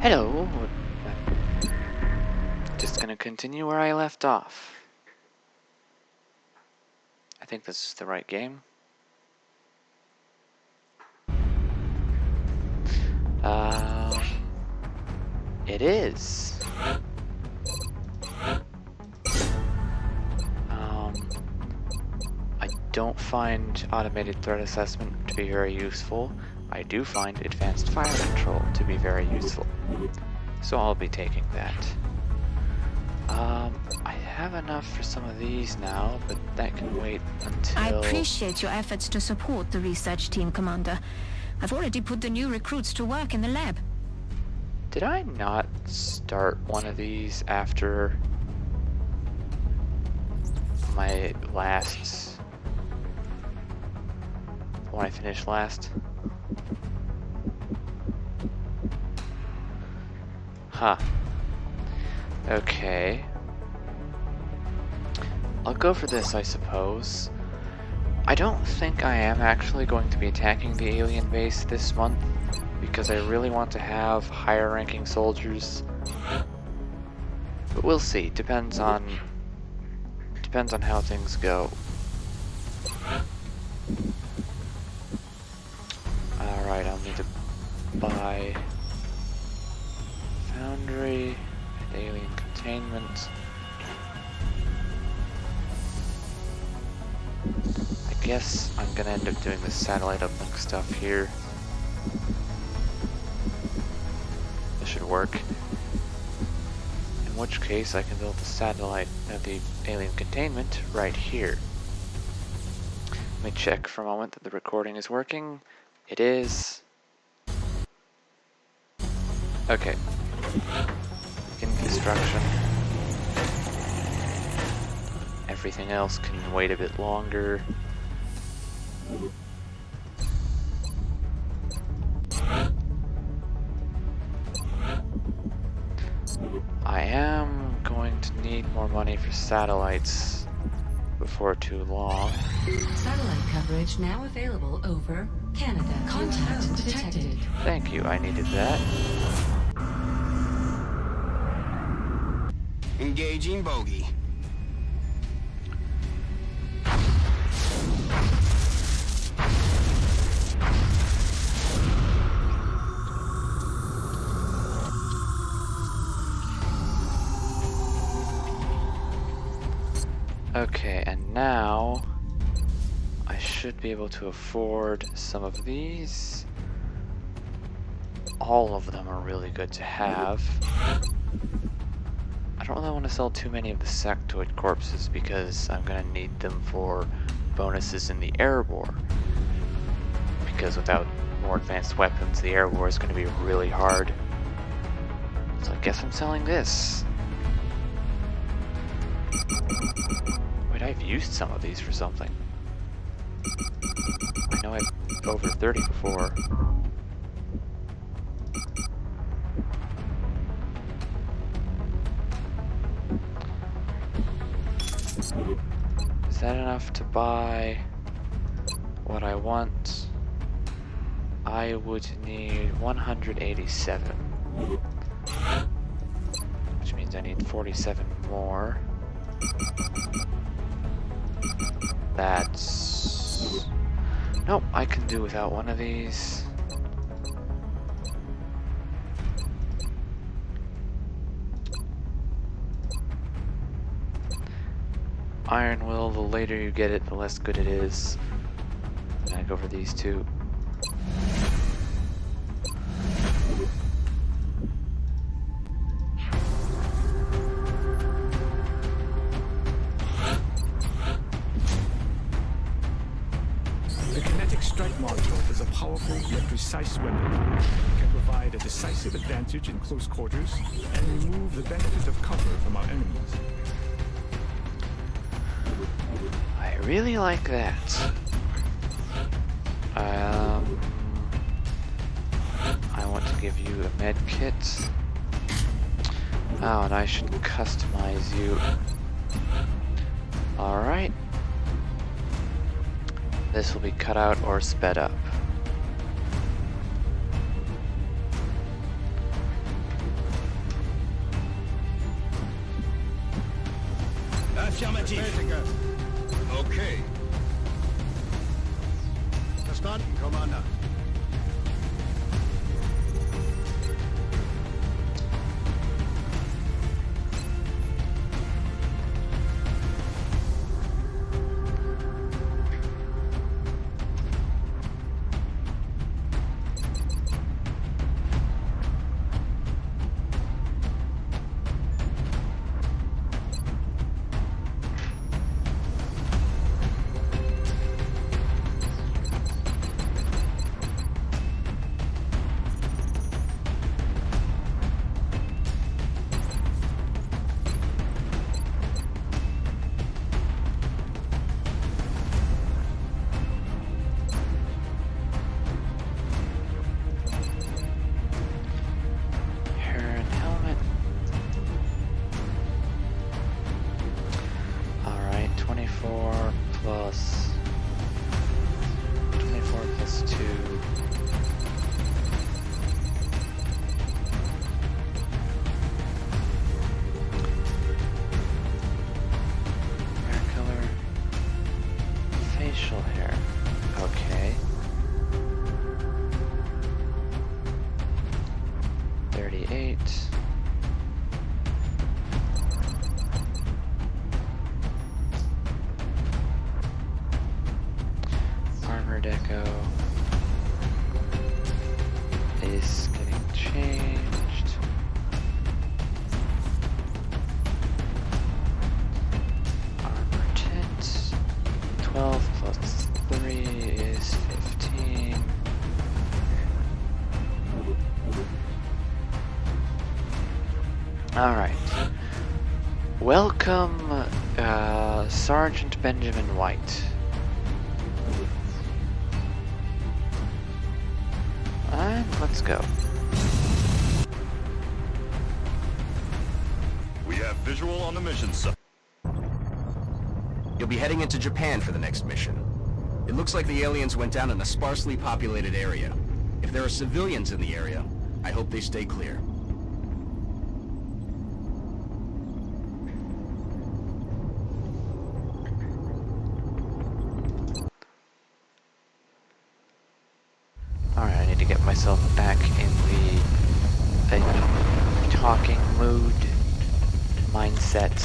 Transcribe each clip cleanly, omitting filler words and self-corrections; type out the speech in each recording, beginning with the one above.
Hello. Just gonna continue where I left off. I think this is the right game. It is. I don't find automated threat assessment to be very useful. I do find advanced fire control to be very useful. So I'll be taking that. I have enough for some of these now, but that can wait until... I appreciate your efforts to support the research team, Commander. I've already put the new recruits to work in the lab. Did I not start one of these after my last... when I finished last? Huh. Okay. I'll go for this, I suppose. I don't think I am actually going to be attacking the alien base this month, because I really want to have higher ranking soldiers. But we'll see. Depends on how things go. Alright, I'll need to buy foundry and alien containment. I guess I'm gonna end up doing the satellite uplink stuff here. This should work. In which case I can build the satellite of the alien containment right here. Let me check for a moment that the recording is working. It is. Okay. In construction. Everything else can wait a bit longer. I am going to need more money for satellites before too long. Satellite coverage now available over Canada. Contact detected. Thank you, I needed that. Engaging bogey. Okay, and now I should be able to afford some of these. All of them are really good to have. I don't really want to sell too many of the sectoid corpses because I'm going to need them for bonuses in the air war. Because without more advanced weapons, the air war is going to be really hard. So I guess I'm selling this. Wait, I've used some of these for something. I know I've over 30 before. Is that enough to buy what I want? I would need 187. Which means I need 47 more. That's... Nope, I can do without one of these. Iron Will, the later you get it, the less good it is. I'm gonna go for these two. The kinetic strike module is a powerful yet precise weapon. It can provide a decisive advantage in close quarters and remove the benefit of cover from our enemies. I really like that. I want to give you a medkit. Oh, and I should customize you. Alright. This will be cut out or sped up. Bestätige. Okay. Verstanden, Commander. Hair and helmet. Alright, 24 plus 2. Hair color. Facial hair. Okay. 38. Armor deco is getting changed. Armor tint 12 plus 3 is 15. Alright. Welcome, Sergeant Benjamin White. And let's go. We have visual on the mission site. You'll be heading into Japan for the next mission. It looks like the aliens went down in a sparsely populated area. If there are civilians in the area, I hope they stay clear. Alright, I need to get myself back in the talking mood mindset.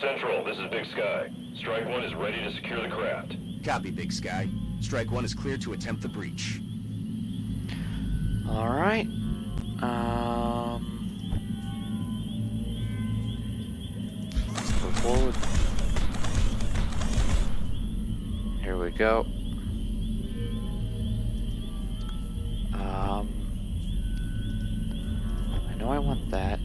Central, this is Big Sky. Strike 1 is ready to secure the craft. Copy, Big Sky. Strike 1 is clear to attempt the breach. Alright. Let's move forward. Here we go. I know I want that.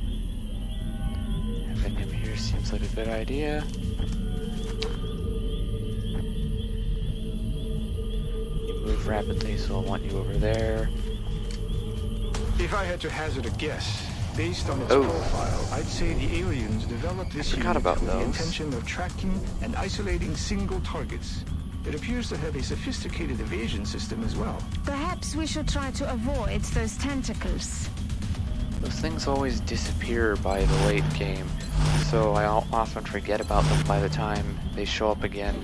Having him here seems like a good idea. You move rapidly, so I want you over there. If I had to hazard a guess, based on its Oh. profile, I'd say the aliens developed this I forgot unit about with the those. intention of tracking and isolating single targets. It appears to have a sophisticated evasion system as well. Perhaps we should try to avoid those tentacles. Those things always disappear by the late game, so I often forget about them by the time they show up again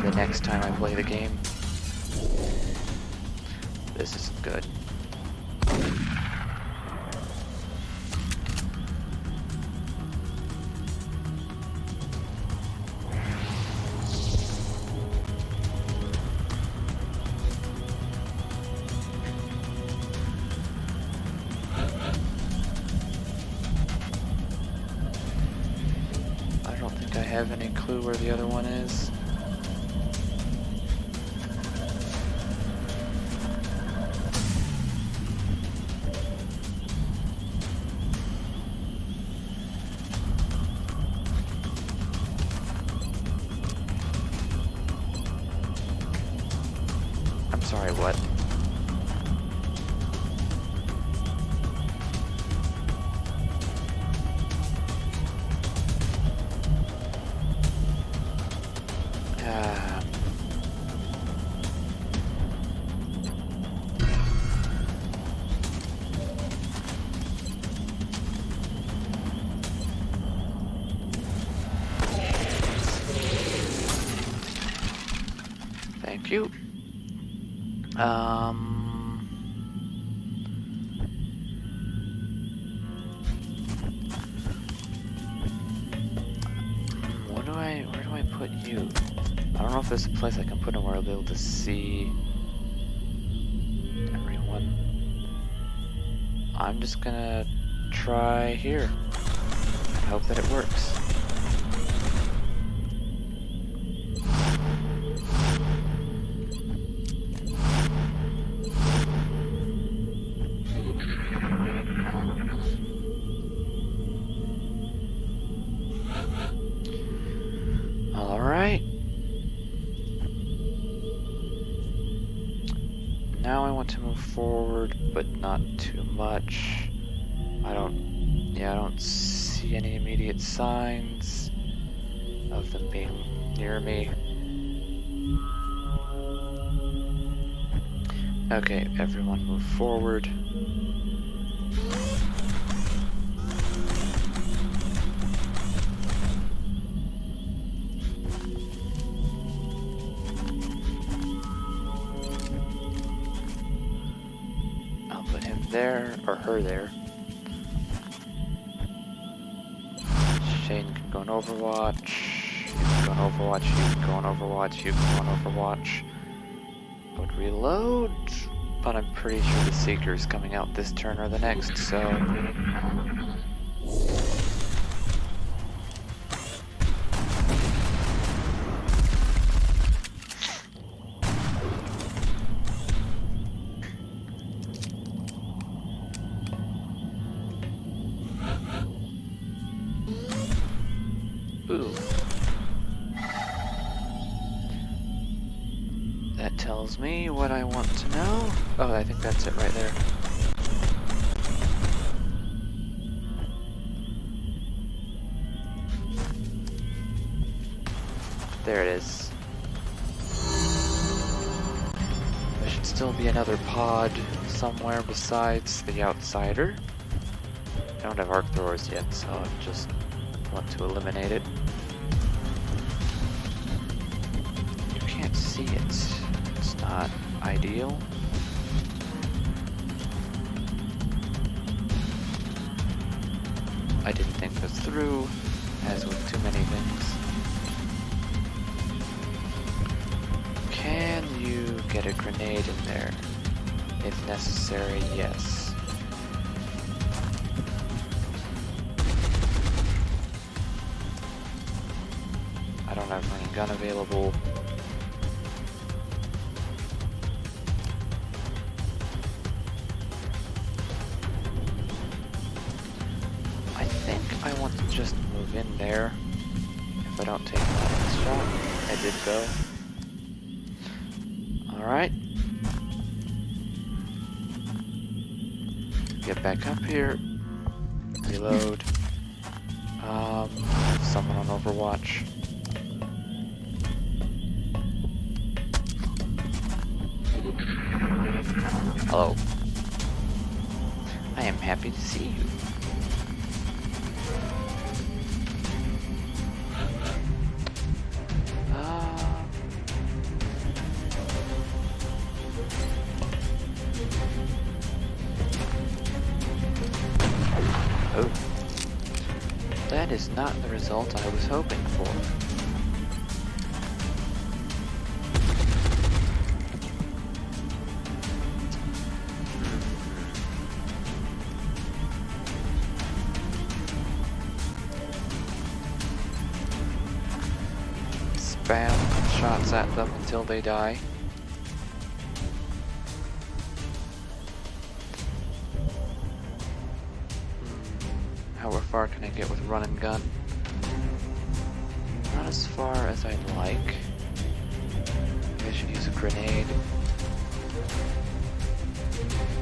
the next time I play the game. This isn't good. I don't think I have any clue where the other one is. I'm sorry, what? Thank you. Where do I put you? I don't know if there's a place I can put them where I'll be able to see everyone. I'm just gonna try here and hope that it works. Alright. Now I want to move forward, but not too much. I don't see any immediate signs of them being near me. Okay, everyone move forward. I'll put him there, or her there. Shane can go on Overwatch. You can go on Overwatch, you can go on Overwatch, you can go on Overwatch. I would reload, but I'm pretty sure the Seeker's coming out this turn or the next, so... Ooh. That tells me what I want to know. Oh, I think that's it right there. There it is. There should still be another pod somewhere besides the outsider. I don't have arc throwers yet, so I just want to eliminate it. You can't see it. It's not ideal. I didn't think this through, as with too many things. Can you get a grenade in there? If necessary, yes. I don't have running gun available. I think I want to just move in there. If I don't take that shot, I did go. Alright. Get back up here. Reload. Someone on Overwatch. Hello. I am happy to see you. Oh. That is not the result I was hoping for. Spam shots at them until they die. How far can I get with run and gun? Not as far as I'd like. Maybe I should use a grenade.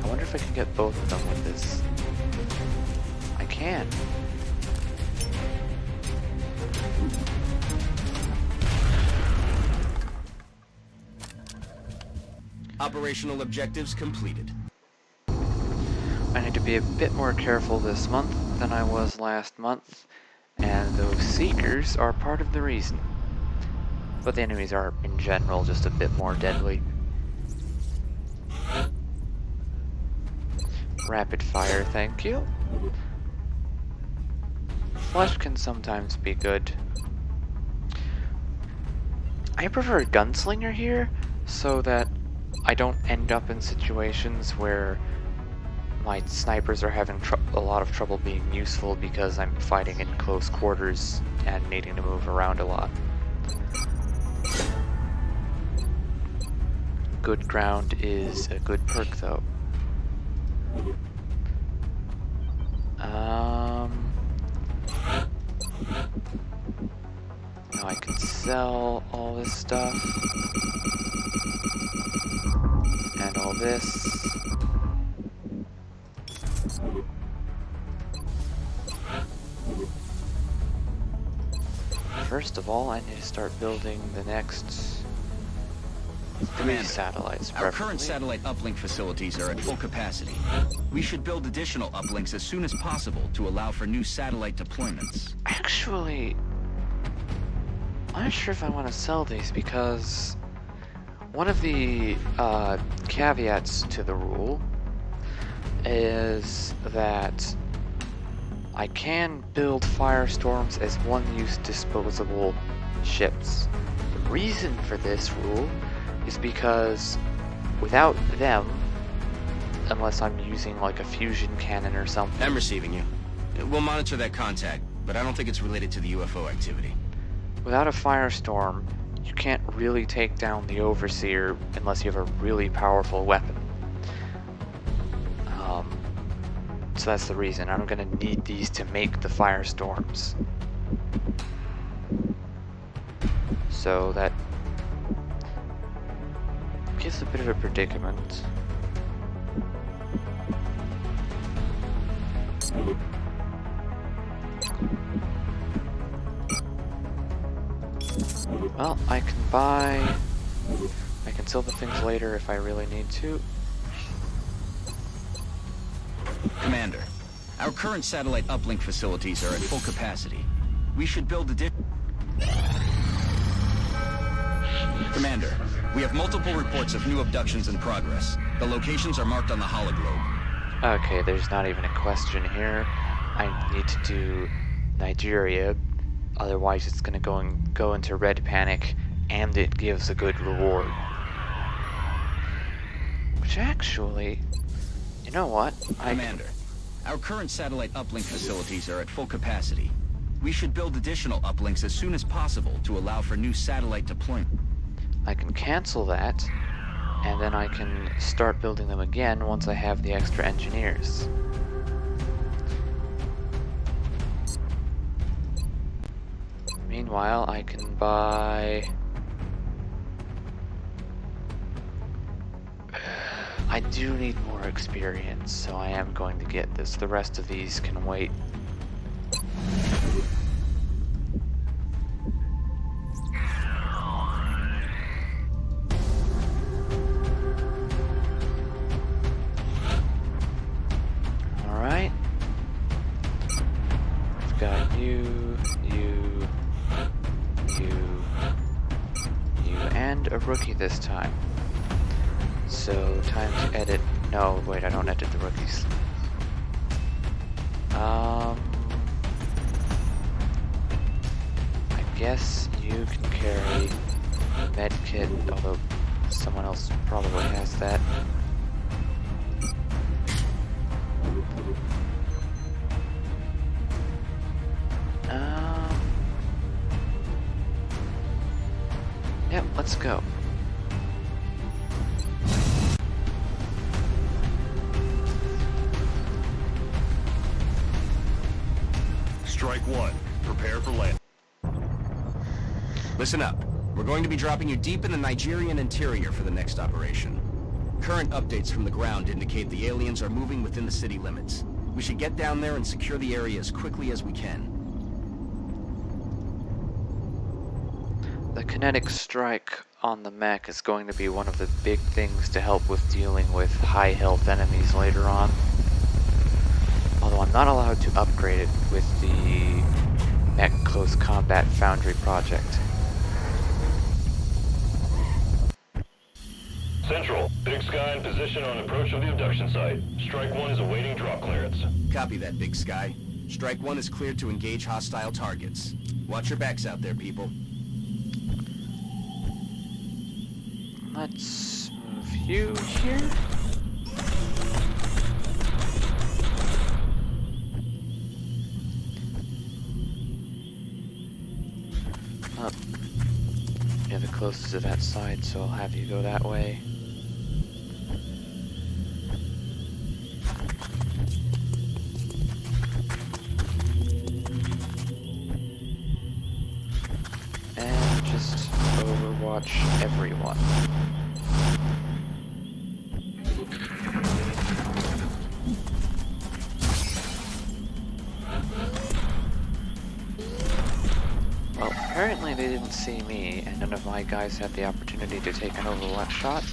I wonder if I can get both of them with this. I can. Operational objectives completed. I need to be a bit more careful this month than I was last month, and those Seekers are part of the reason. But the enemies are, in general, just a bit more deadly. Rapid fire, thank you. Flesh can sometimes be good. I prefer a gunslinger here, so that I don't end up in situations where my snipers are having a lot of trouble being useful because I'm fighting in close quarters and needing to move around a lot. Good ground is a good perk though. Now I can sell all this stuff. And all this. First of all, I need to start building the next 3 satellites. Our current satellite uplink facilities are at full capacity. We should build additional uplinks as soon as possible to allow for new satellite deployments. Actually, I'm not sure if I want to sell these because one of the caveats to the rule is that I can build firestorms as one-use disposable ships. The reason for this rule is because without them, unless I'm using like a fusion cannon or something... I'm receiving you. We'll monitor that contact, but I don't think it's related to the UFO activity. Without a firestorm, you can't really take down the Overseer unless you have a really powerful weapon. So that's the reason. I'm gonna need these to make the firestorms. So that gives a bit of a predicament. Well, I can sell the things later if I really need to. Commander, our current satellite uplink facilities are at full capacity. We should build Commander, we have multiple reports of new abductions in progress. The locations are marked on the hologlobe. Okay, there's not even a question here. I need to do Nigeria, otherwise it's gonna go into red panic, and it gives a good reward. Which actually, you know what? Commander, our current satellite uplink facilities are at full capacity. We should build additional uplinks as soon as possible to allow for new satellite deployment. I can cancel that, and then I can start building them again once I have the extra engineers. Meanwhile, I can buy... I do need more experience, so I am going to get this. The rest of these can wait. Alright. I've got you, and a rookie this time. So, time to edit. No, wait, I don't edit the rookies. I guess you can carry Medikit, although someone else probably has that. Yep, let's go. Strike one. Prepare for land. Listen up. We're going to be dropping you deep in the Nigerian interior for the next operation. Current updates from the ground indicate the aliens are moving within the city limits. We should get down there and secure the area as quickly as we can. The kinetic strike on the mech is going to be one of the big things to help with dealing with high health enemies later on. Although I'm not allowed to upgrade it with the MEC Close Combat Foundry project. Central, Big Sky in position on approach of the abduction site. Strike 1 is awaiting drop clearance. Copy that, Big Sky. Strike 1 is cleared to engage hostile targets. Watch your backs out there, people. Let's move you here. Up. You're the closest to that side, so I'll have you go that way. And just overwatch everyone. Well, apparently they didn't see me, and none of my guys had the opportunity to take an overwatch shot.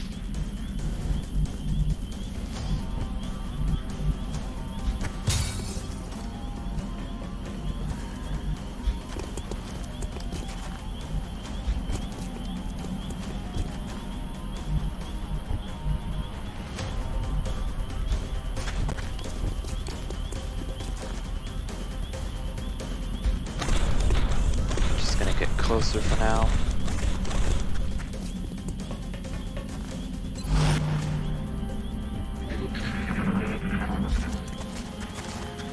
Closer for now.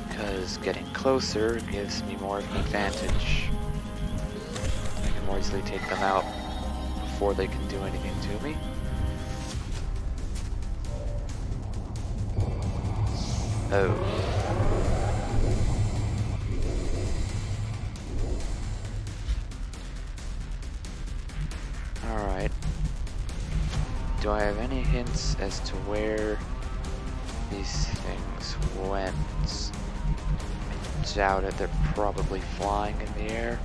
Because getting closer gives me more of an advantage. I can more easily take them out before they can do anything to me. Oh. Alright. Do I have any hints as to where these things went? I doubt it. They're probably flying in the air.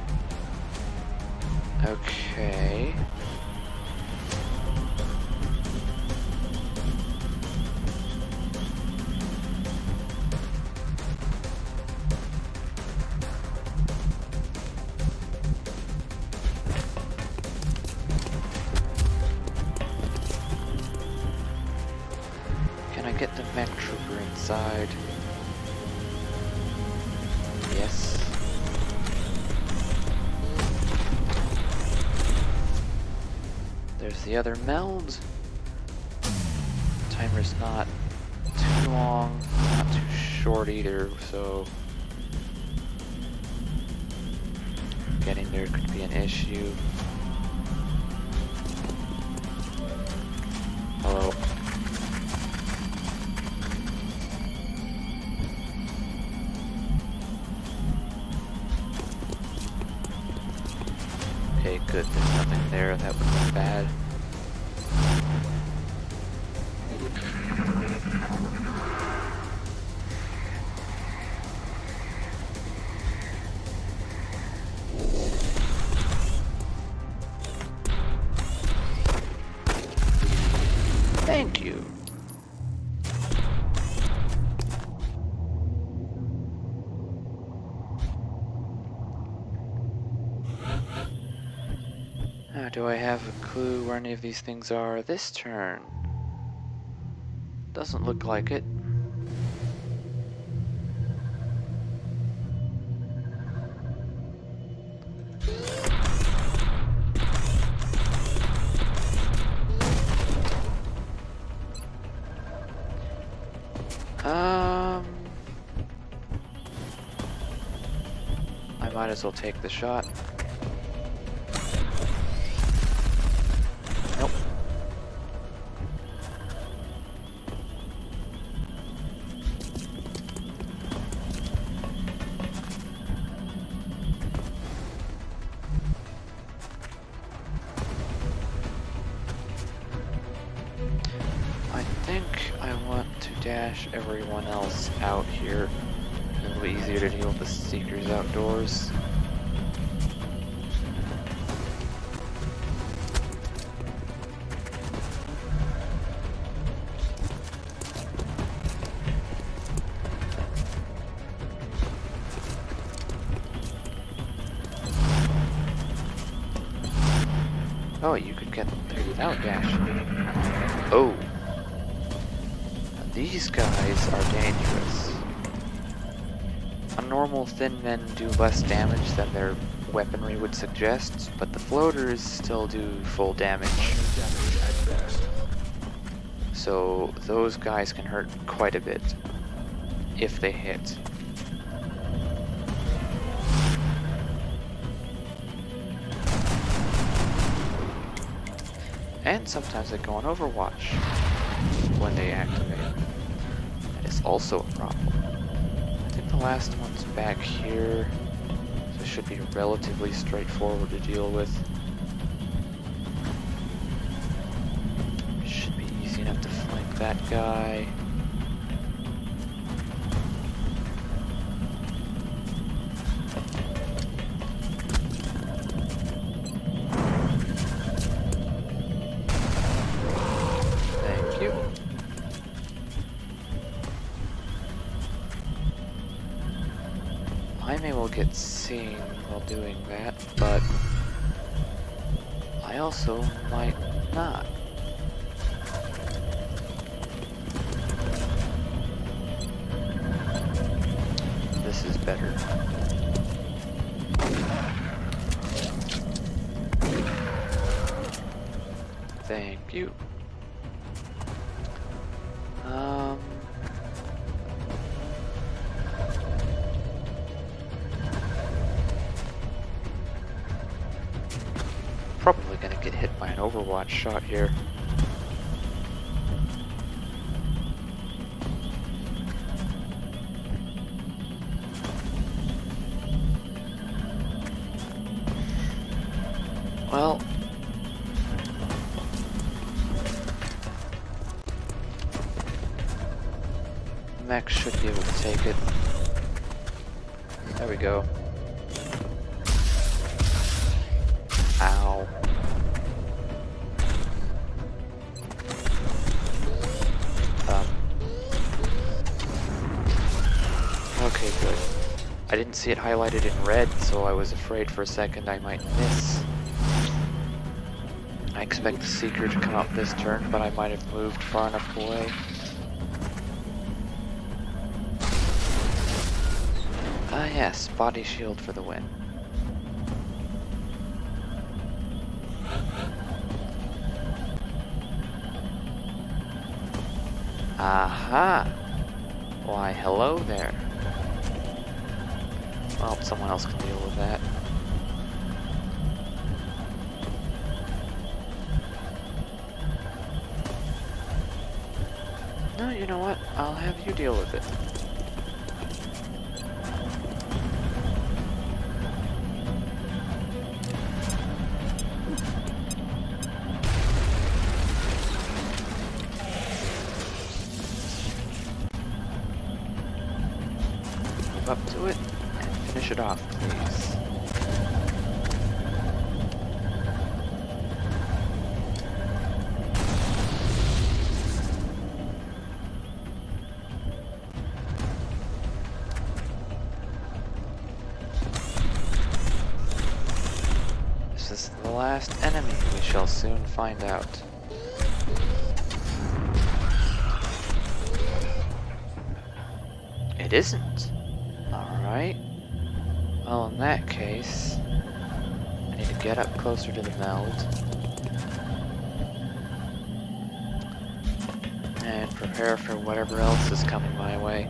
Okay. Can I get the MEC Trooper inside? Yes. There's the other meld. Timer's not too long, not too short either, so getting there could be an issue. Hello. Okay, good. There's nothing there. That would be bad. Thank you. Do I have a clue where any of these things are this turn? Doesn't look like it. I might as well take the shot. Nope. I think I want to dash everyone else out here. It'll be easier to deal with the Seekers outdoors. Oh, you could get there without dashing. Oh. These guys are dangerous. Normal thin men do less damage than their weaponry would suggest, but the floaters still do full damage. So those guys can hurt quite a bit if they hit. And sometimes they go on Overwatch when they activate. That is also a problem. I think the last one's back here, so it should be relatively straightforward to deal with. Should be easy enough to flank that guy. Thank you. I may well get seen while doing that, but I also might not. This is better. Thank you. Probably gonna get hit by an Overwatch shot here. Well, MEC should be able to take it. There we go. Ow. Okay, good. I didn't see it highlighted in red, so I was afraid for a second I might miss. I expect the Seeker to come up this turn, but I might have moved far enough away. Ah yes, body shield for the win. Aha! Why, hello there. Well, someone else can deal with that. No, you know what? I'll have you deal with it. Move up to it and finish it off, please. This is the last enemy, we shall soon find out. It isn't. Alright. Well, in that case, I need to get up closer to the meld. And prepare for whatever else is coming my way.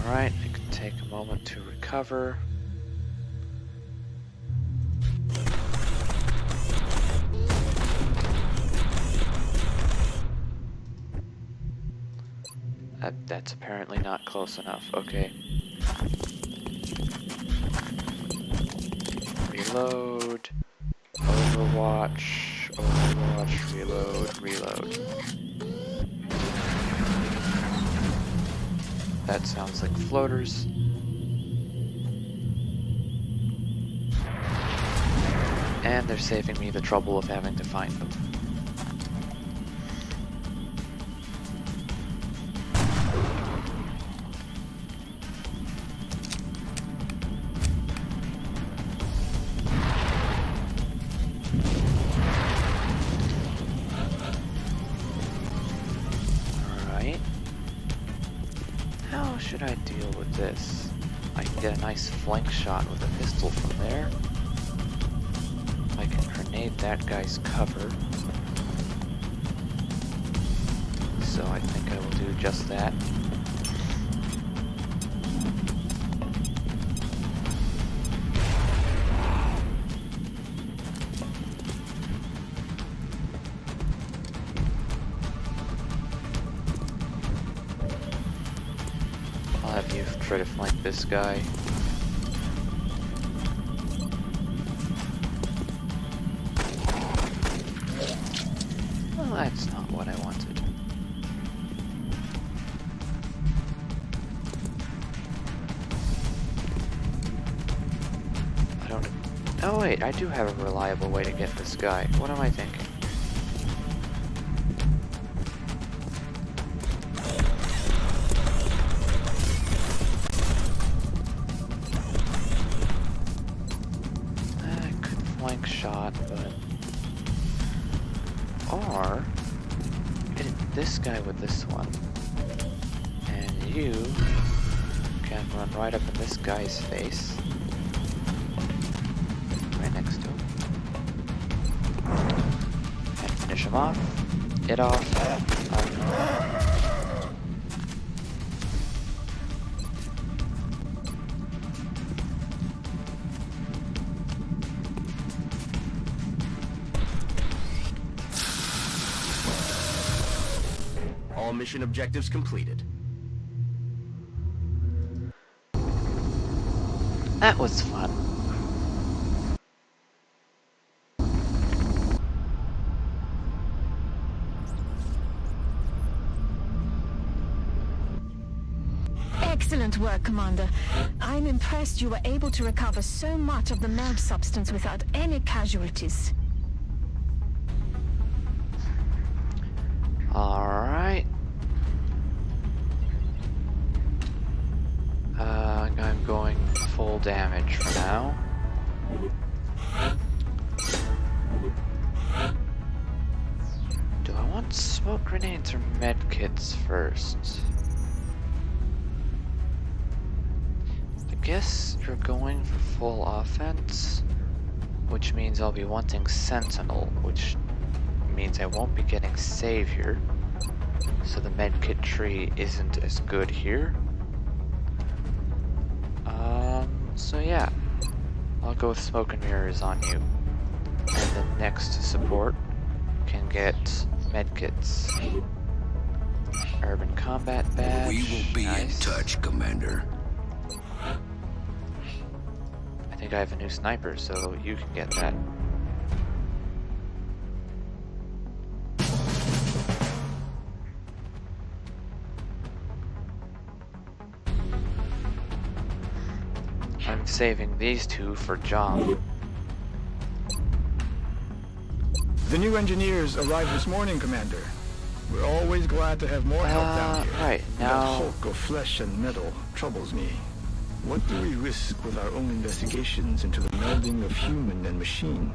Alright, I can take a moment to recover. That's apparently not close enough. Okay. Reload. Overwatch. Overwatch. Reload. Reload. That sounds like floaters. And they're saving me the trouble of having to find them. How should I deal with this? I can get a nice flank shot with a pistol from there. I can grenade that guy's cover. So I think I will do just that. I'll have you try to flank this guy. Well, that's not what I wanted. I don't... Oh wait, I do have a reliable way to get this guy. What am I thinking? Flank shot, but... Or... hit this guy with this one. And you... can run right up in this guy's face. Right next to him. And finish him off. Get off. All mission objectives completed. That was fun. Excellent work, Commander. I'm impressed you were able to recover so much of the meld substance without any casualties. Alright. I'm going full damage for now. Do I want smoke grenades or medkits first? I guess you're going for full offense, which means I'll be wanting Sentinel, which means I won't be getting Savior, so the medkit tree isn't as good here. So yeah, I'll go with Smoke and Mirrors on you, and the next support can get medkits. Urban Combat Badge. We will be nice. in touch, Commander. I think I have a new sniper, so you can get that. I'm saving these two for John. The new engineers arrived this morning, Commander. We're always glad to have more help down here. Right, That now... hulk of flesh and metal troubles me. What do we risk with our own investigations into the melding of human and machine?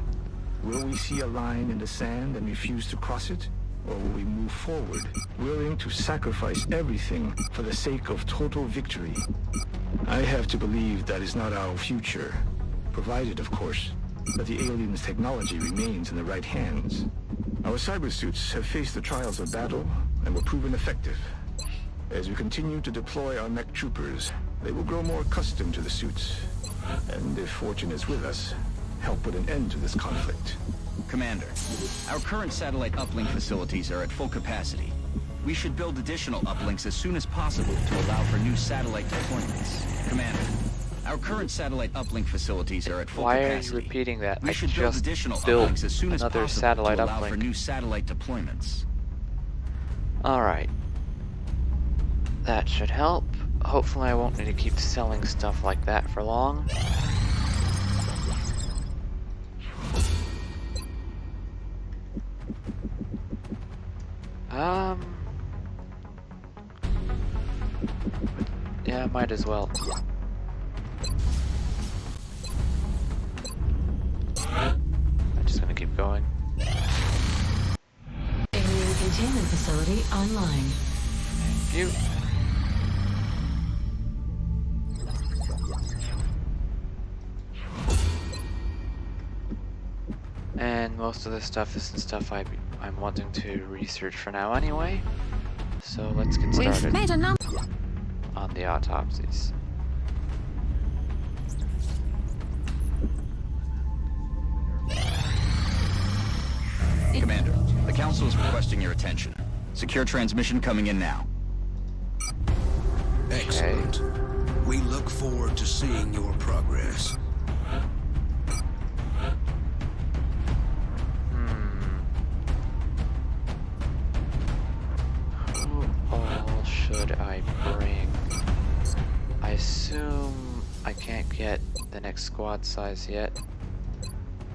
Will we see a line in the sand and refuse to cross it? Or will we move forward, willing to sacrifice everything for the sake of total victory? I have to believe that is not our future, provided, of course, that the aliens' technology remains in the right hands. Our cybersuits have faced the trials of battle and were proven effective. As we continue to deploy our MEC Troopers, they will grow more accustomed to the suits, and if fortune is with us, help put an end to this conflict. Commander, our current satellite uplink facilities are at full capacity. We should build additional uplinks as soon as possible to allow for new satellite deployments. Commander, our current satellite uplink facilities are at full capacity. Why are you repeating that? We I should build just additional built uplinks as soon as another possible satellite to allow for uplink. new satellite deployments. Alright. That should help. Hopefully I won't need to keep selling stuff like that for long. Yeah, might as well. I'm just gonna keep going. Alien containment facility online. Thank you. most of this stuff isn't stuff I'm wanting to research for now anyway. So let's get We've started made a number. on the autopsies. Commander, the Council is requesting your attention. Secure transmission coming in now. Excellent. We look forward to seeing your progress. Who all should I bring? I assume I can't get the next squad size yet.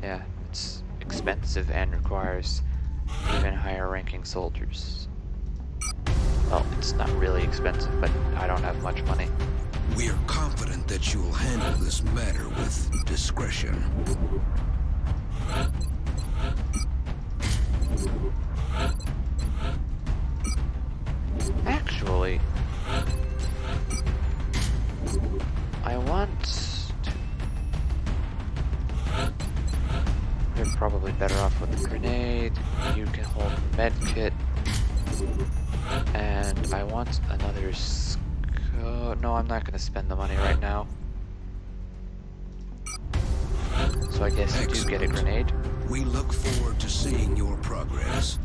Yeah, it's expensive and requires even higher ranking soldiers. Well, it's not really expensive, but I don't have much money. We are confident that you will handle this matter with discretion. Actually, I want to... You're probably better off with a grenade. You can hold the medkit. And I want another no, I'm not going to spend the money right now. So I guess you do get a grenade. We look forward to seeing your progress.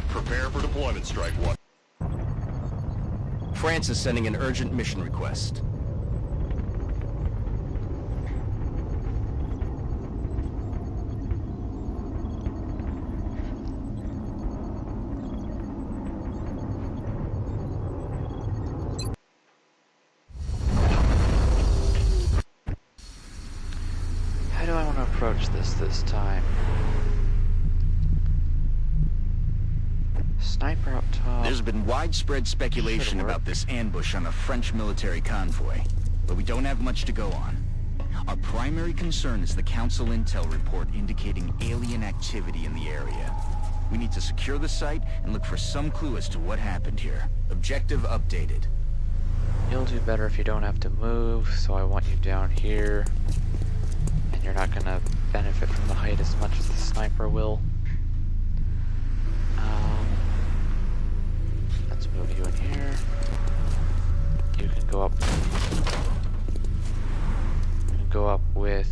Prepare for deployment, Strike 1. France is sending an urgent mission request. How do I want to approach this time? Sniper up top. There's been widespread speculation about this ambush on a French military convoy, but we don't have much to go on. Our primary concern is the Council intel report indicating alien activity in the area. We need to secure the site and look for some clue as to what happened here. Objective updated. You'll do better if you don't have to move, so I want you down here. And you're not gonna benefit from the height as much as the sniper will. Let's move you in here. You can go up. You can go up with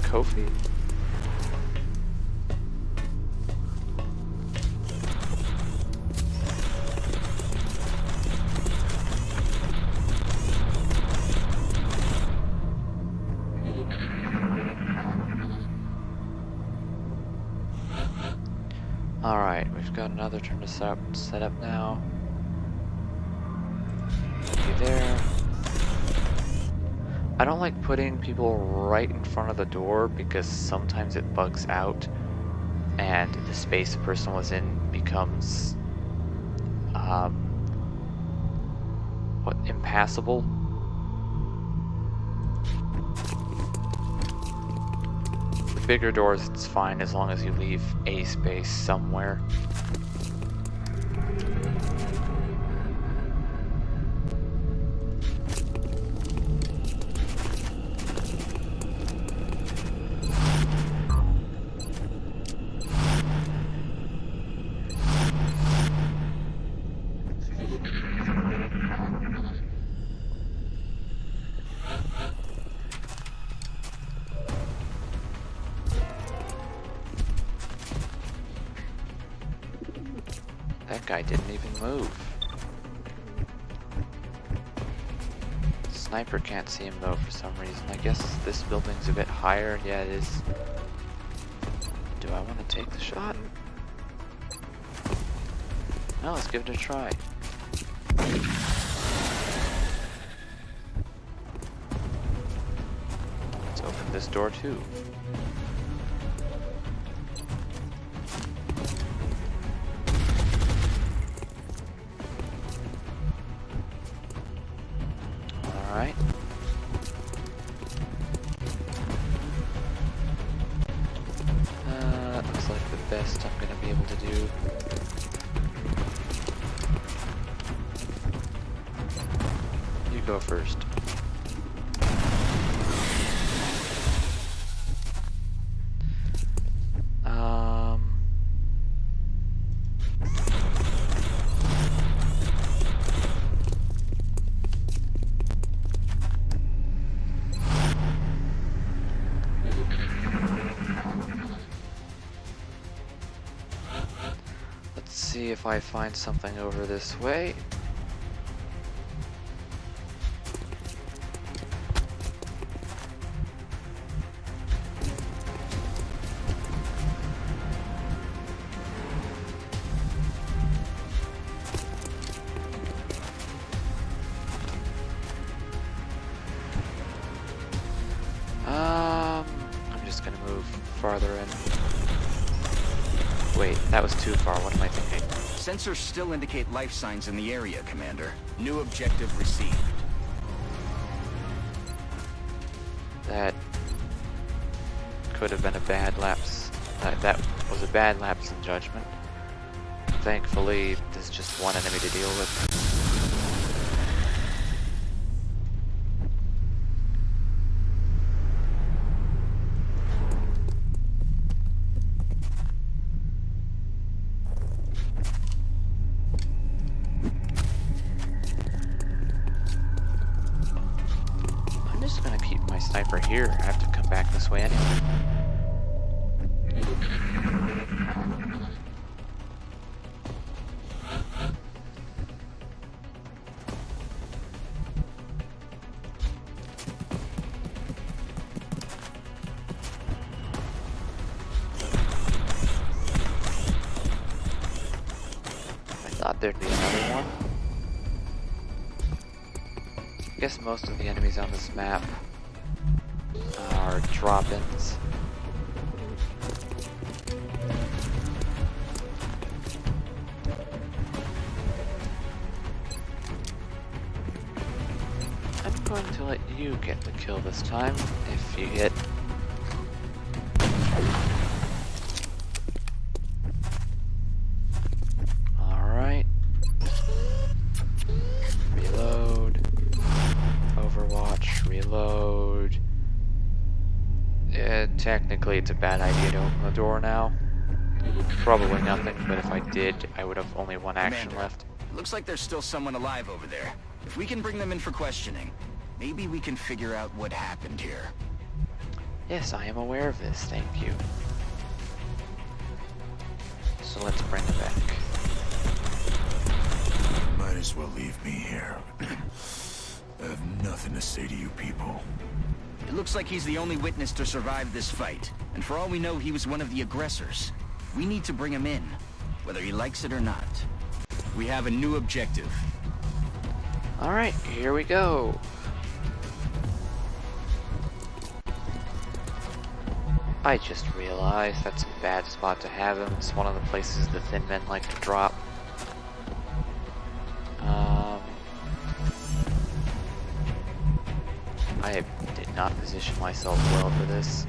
Kofi. Alright, we've got another turn to set up now. You there. I don't like putting people right in front of the door because sometimes it bugs out and the space the person was in becomes impassable. Bigger doors, it's fine as long as you leave a space somewhere. That guy didn't even move. Sniper can't see him though for some reason. I guess this building's a bit higher. Yeah, it is. Do I want to take the shot? No, let's give it a try. Let's open this door too. Alright. go first. Let's see if I find something over this way. I'm just gonna move farther in. Wait, that was too far. What am I thinking? Sensors still indicate life signs in the area, Commander. New objective received. That could have been a bad lapse. That was a bad lapse in judgment. Thankfully, there's just one enemy to deal with. I'm just gonna keep my sniper here. I have to come back this way anyway. Thought there'd be another one. I guess most of the enemies on this map are drop-ins. I'm going to let you get the kill this time, if you hit. Reload. Technically it's a bad idea to open the door now. Probably nothing, but if I did, I would have only one action left. Looks like there's still someone alive over there. If we can bring them in for questioning, maybe we can figure out what happened here. Yes, I am aware of this, thank you. So let's bring it back. Might as well leave me here. I have nothing to say to you people. It looks like he's the only witness to survive this fight. And for all we know, he was one of the aggressors. We need to bring him in, whether he likes it or not. We have a new objective. Alright, here we go. I just realized that's a bad spot to have him. It's one of the places the thin men like to drop. I did not position myself well for this.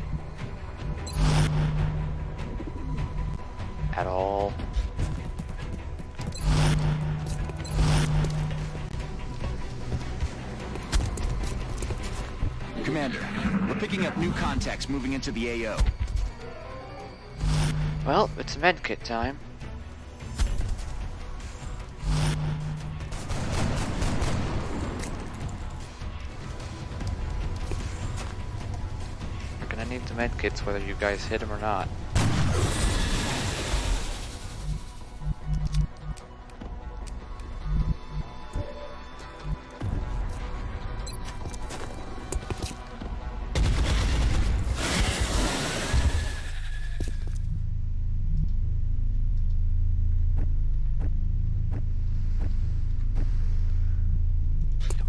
At all. Commander, we're picking up new contacts moving into the AO. Well, it's medkit time. I need the medkits whether you guys hit them or not.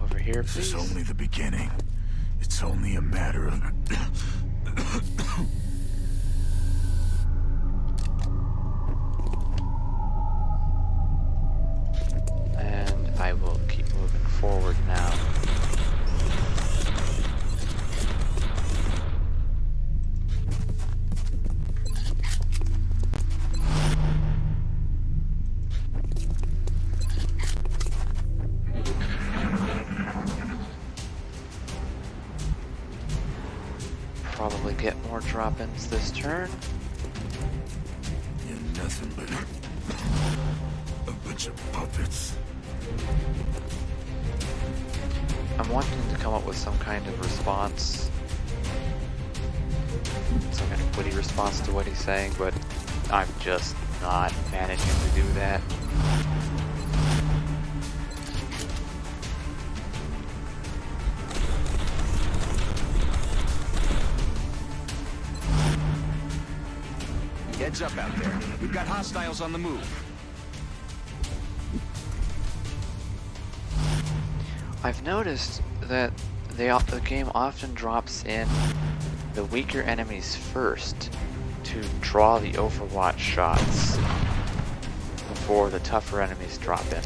Over here, please. This is only the beginning. It's only a matter of... And I will keep moving forward now. get more drop-ins this turn. You're nothing but a bunch of puppets. I'm wanting to come up with some kind of response. Some kind of witty response to what he's saying, but I'm just not managing to do that. Heads up out there. We've got hostiles on the move. I've noticed that the game often drops in the weaker enemies first to draw the overwatch shots before the tougher enemies drop in.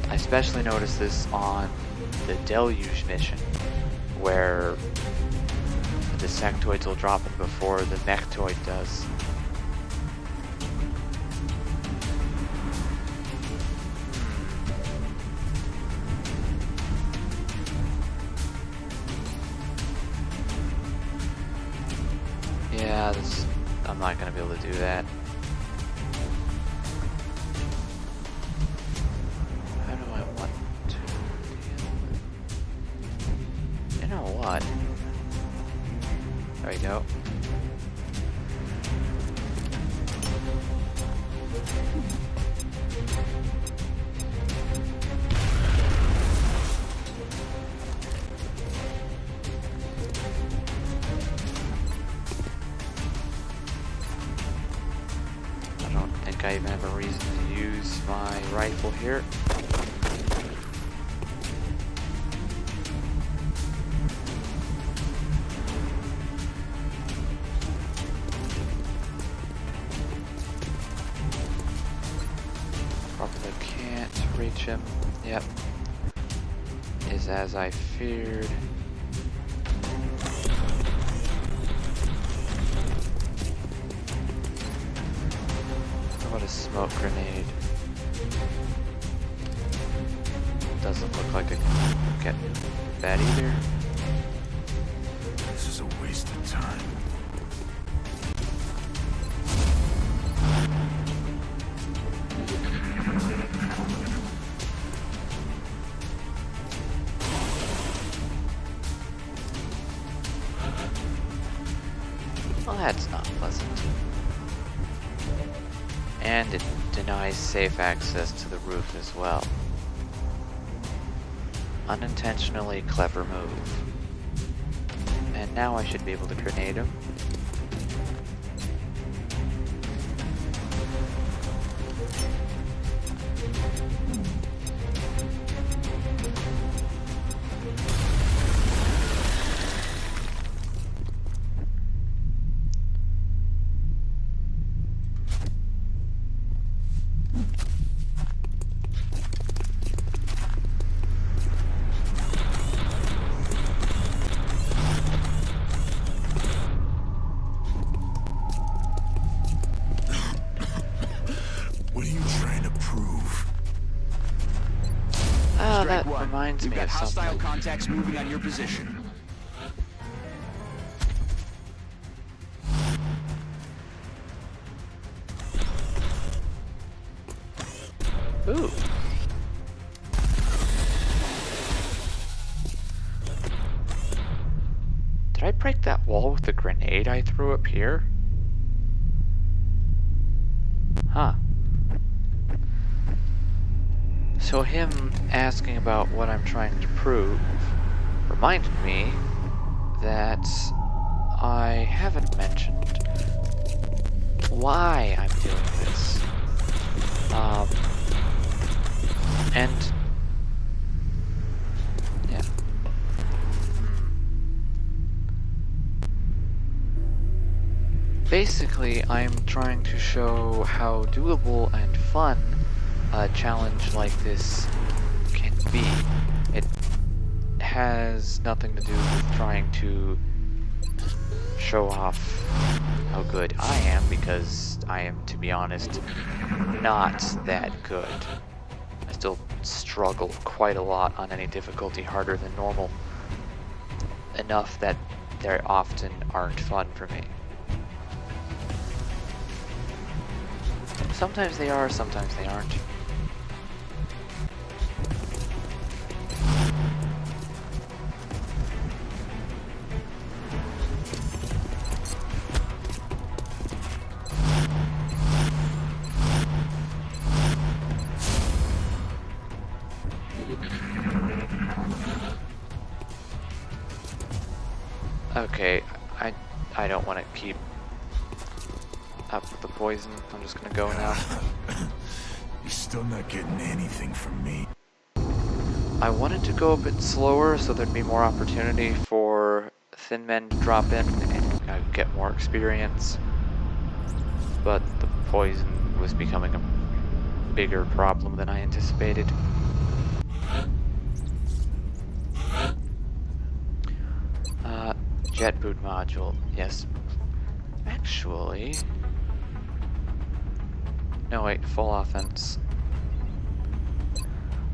I especially noticed this on the Deluge mission, where the sectoids will drop in before the mechtoid does. Yeah, I'm not gonna be able to do that. How do I want to deal with... You know what? There we go. I don't think I even have a reason to use my rifle here. Probably can't reach him. Yep. Is as I feared. How about a smoke grenade? Doesn't look like I can get that either. This is a waste of time. Well, that's not pleasant. And it denies safe access to the roof as well. Unintentionally clever move. And now I should be able to grenade him. What are you trying to prove? Oh, Strike that one. reminds We've me got of hostile something. contacts moving on your position. Ooh. Did I break that wall with the grenade I threw up here? Huh. So him asking about what I'm trying to prove reminded me that I haven't mentioned why I'm doing this. And yeah. Basically, I'm trying to show how doable and fun a challenge like this can be. It has nothing to do with trying to show off how good I am, because I am, to be honest, not that good. I still struggle quite a lot on any difficulty harder than normal. enough that they often aren't fun for me. Sometimes they are, sometimes they aren't. Okay, I don't want to keep up with the poison. I'm just gonna go now. You're still not getting anything from me. I wanted to go a bit slower so there'd be more opportunity for thin men to drop in and I'd get more experience. But the poison was becoming a bigger problem than I anticipated. Jet boot module, yes. Actually... No, wait, full offense.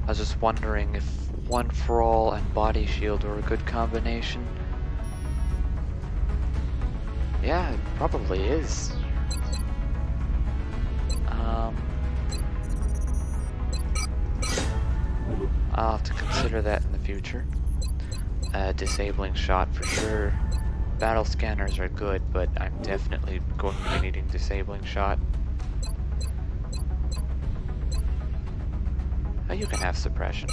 I was just wondering if One for All and Body Shield were a good combination. Yeah, it probably is. I'll have to consider that in the future. Disabling shot for sure. Battle scanners are good, but I'm definitely going to be needing disabling shot. Oh, you can have suppression.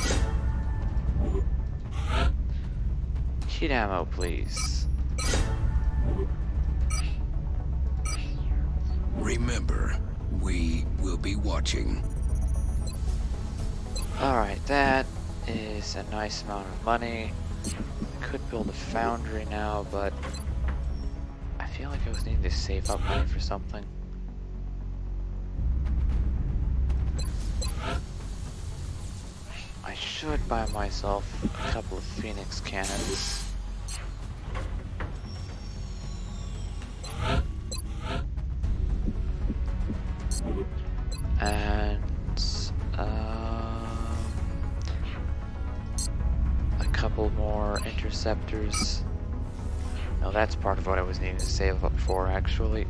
Heat ammo, please. Remember, we will be watching. Alright, that is a nice amount of money. I could build a foundry now, but I feel like I was needing to save up money for something. I should buy myself a couple of Phoenix cannons. And a couple more interceptors. No, that's part of what I was needing to save up for, actually.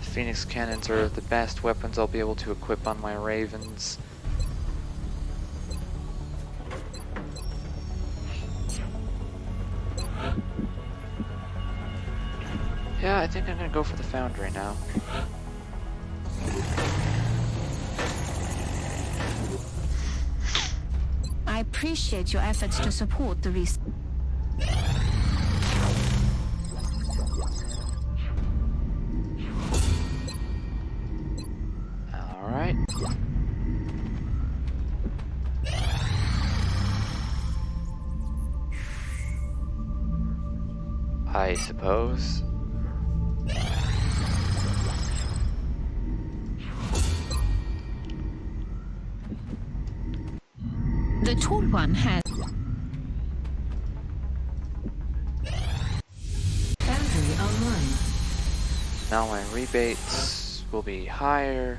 Phoenix cannons are the best weapons I'll be able to equip on my Ravens. Yeah, I think I'm gonna go for the foundry now. I appreciate your efforts to support the research. Alright. I suppose. The tall one has... Foundry online. Now my rebates will be higher.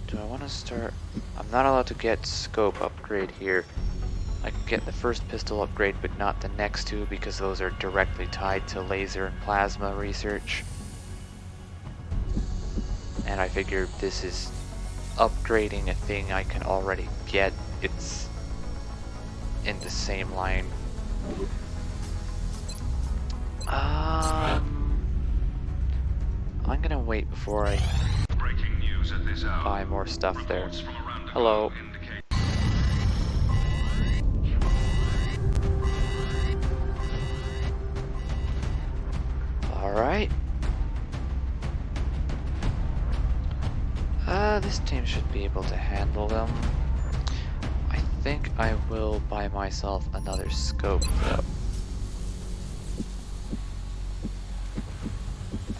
Do I want to start? I'm not allowed to get scope upgrade here. I can get the first pistol upgrade, but not the next two because those are directly tied to laser and plasma research. And I figured this is upgrading a thing I can already get. It's in the same line. I'm gonna wait before I buy more stuff there. Hello. Alright. This team should be able to handle them. I think I will buy myself another scope though.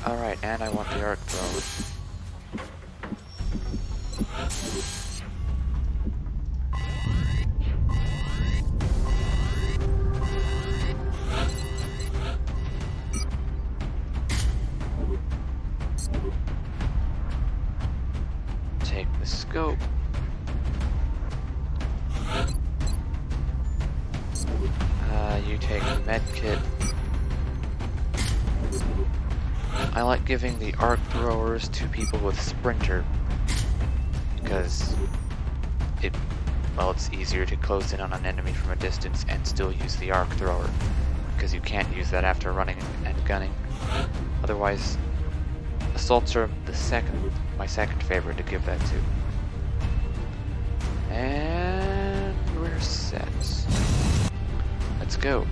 Alright, and I want the arc drone. take the medkit. I like giving the arc throwers to people with sprinter because it's easier to close in on an enemy from a distance and still use the arc thrower, because you can't use that after running and gunning. Otherwise, assaults are my second favorite to give that to. And we're set. Let's go.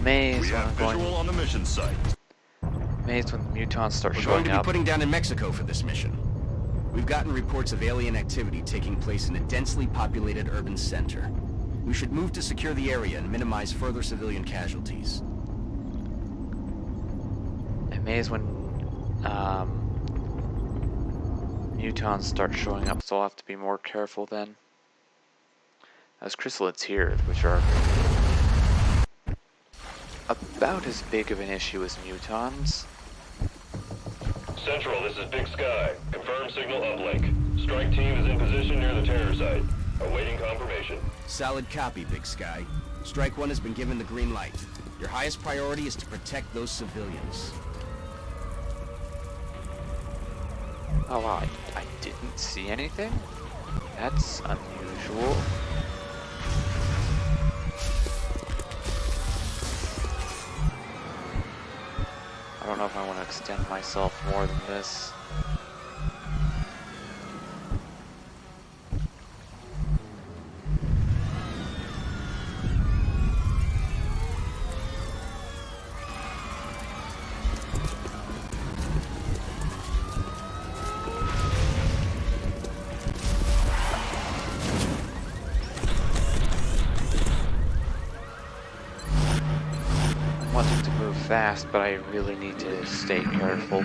Maze We have visual on the mission site. Maze when the mutants start We're showing going to be up. putting down in Mexico for this mission. We've gotten reports of alien activity taking place in a densely populated urban center. We should move to secure the area and minimize further civilian casualties. And Maze when mutants start showing up, so I'll have to be more careful then. Those chrysalids here, which are about as big of an issue as mutons. Central, this is Big Sky. Confirm signal uplink. Strike team is in position near the terror site. Awaiting confirmation. Solid copy, Big Sky. Strike 1 has been given the green light. Your highest priority is to protect those civilians. Oh wow, I didn't see anything? That's unusual. I don't know if I want to extend myself more than this. Wanting to move fast, but I really need to stay careful. I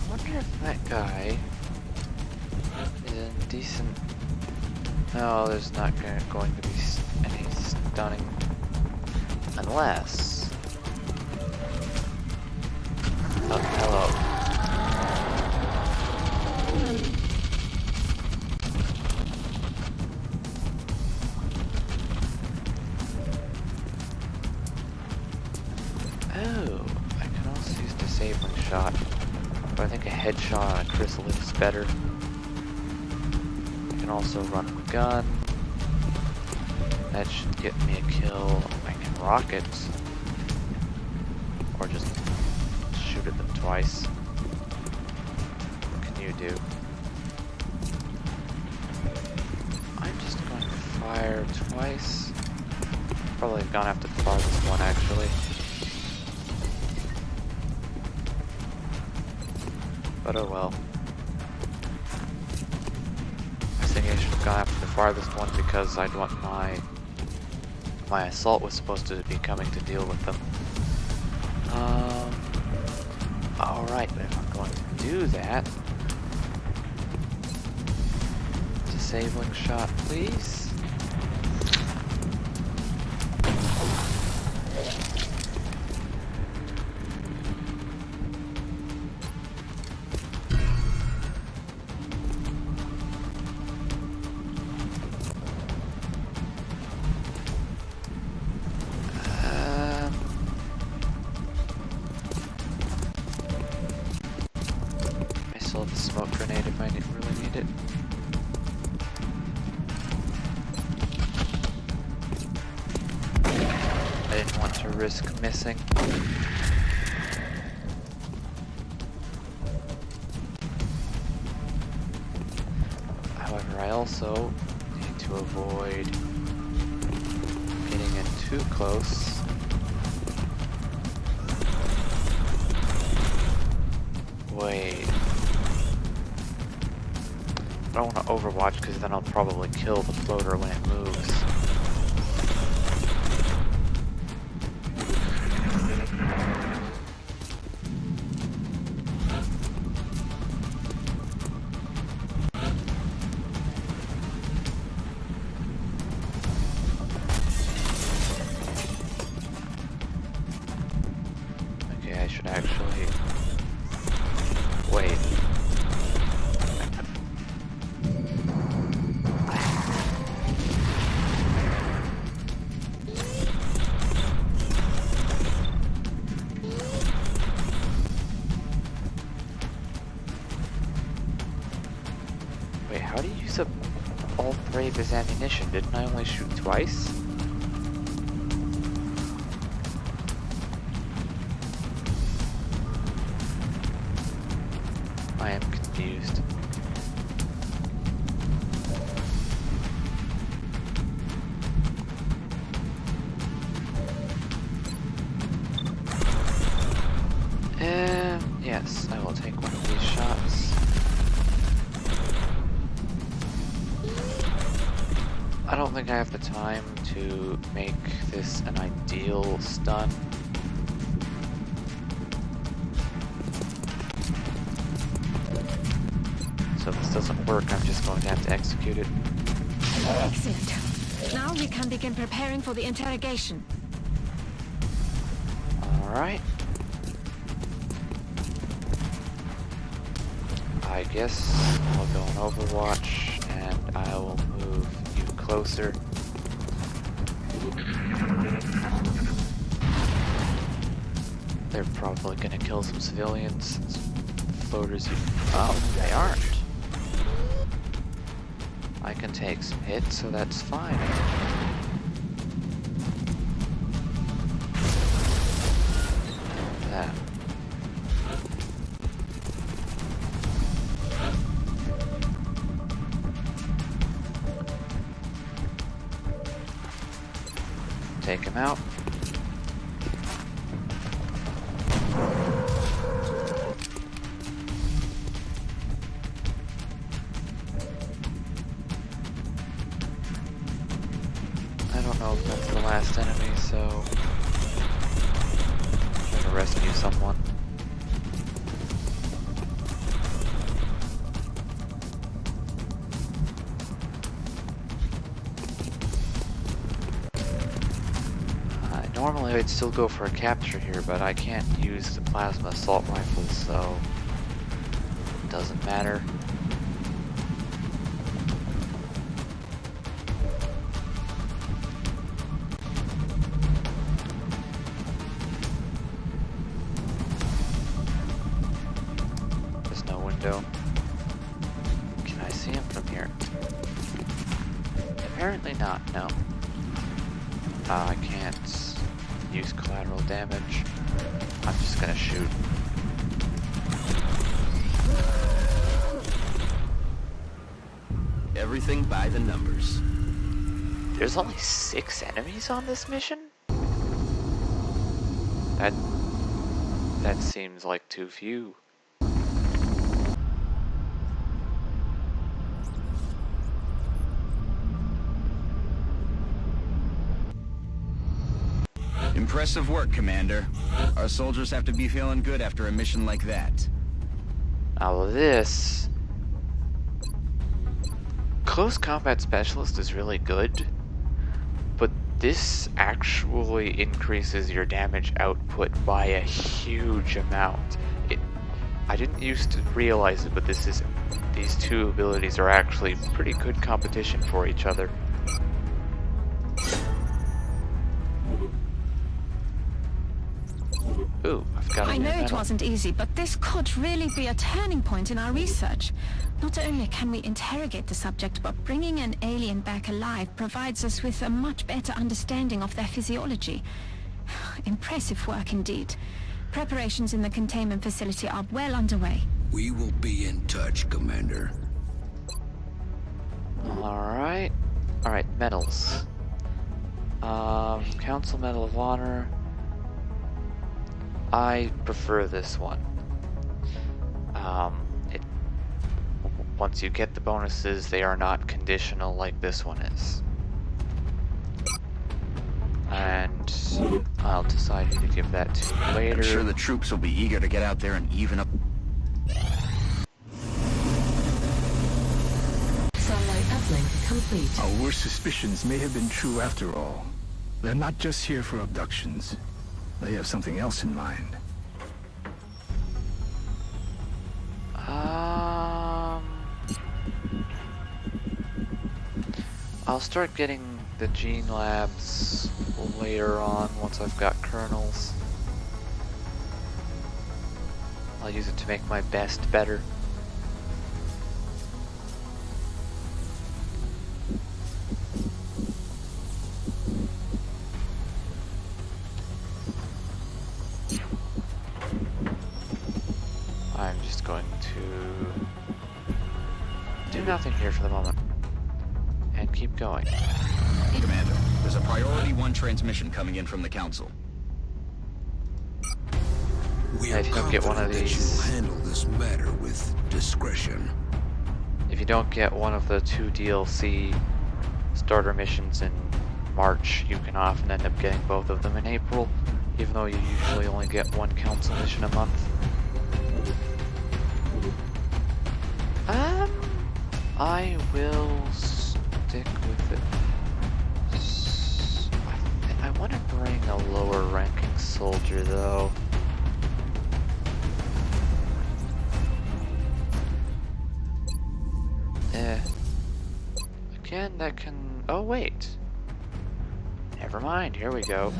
wonder if that guy is in decent... No, there's not going to be any stunning. Unless... Oh, hello. Oh, I can also use disabling shot. But I think a headshot on a chrysalid is better. I can also run a gun. That should get me a kill. I can rocket. Or just shoot at them twice. What can you do? I'm just going to fire twice. Probably gone after the farthest one actually. But oh well. I think I should have gone after the farthest one because I'd want my assault was supposed to be coming to deal with them. Alright, but if I'm going to do that... Disabling shot, please. The smoke grenade if I really need it. I didn't want to risk missing. However, I also need to avoid getting in too close. Wait. I don't want to overwatch because then I'll probably kill the floater when it moves. how do you use up all 3 of his ammunition? Didn't I only shoot twice? I am confused. Yes, I will take one of these shots. I don't think I have the time to make this an ideal stun. So if this doesn't work, I'm just going to have to execute it. Excellent. Now we can begin preparing for the interrogation. Alright. I guess I'll go on Overwatch and I will move you closer. They're probably gonna kill some civilians. Floaters. Oh, they aren't. I can take some hits, so that's fine. That. Take him out. I don't know if that's the last enemy, so I'm trying to rescue someone. Normally I'd still go for a capture here, but I can't use the plasma assault rifle, so it doesn't matter. There's no window. Can I see him from here? Apparently not, no. I can't use collateral damage. I'm just gonna shoot. Everything by the numbers. There's only 6 enemies on this mission? That seems like too few. Impressive work, Commander. Our soldiers have to be feeling good after a mission like that. Now this... Close Combat Specialist is really good, but this actually increases your damage output by a huge amount. I didn't used to realize it, but these two abilities are actually pretty good competition for each other. Ooh, I've got a I new know it medal. wasn't easy, but this could really be a turning point in our research. Not only can we interrogate the subject, but bringing an alien back alive provides us with a much better understanding of their physiology. Impressive work indeed. Preparations in the containment facility are well underway. We will be in touch, Commander. Alright, medals. Council Medal of Honor. I prefer this one. Once you get the bonuses, they are not conditional like this one is. And I'll decide who to give that to later. I'm sure the troops will be eager to get out there and even up. Satellite uplink complete. Our worst suspicions may have been true after all. They're not just here for abductions. They have something else in mind. I'll start getting the gene labs later on once I've got kernels. I'll use it to make my best better. going to do nothing here for the moment and keep going. Commander, there's a priority 1 transmission coming in from the Council. We Yeah, are if you don't get one of confident that these- you'll handle this matter with discretion. If you don't get one of the 2 DLC starter missions in March, you can often end up getting both of them in April, even though you usually only get 1 council mission a month. I will stick with it. I want to bring a lower ranking soldier though. Again, that can... Oh, wait. Never mind, here we go.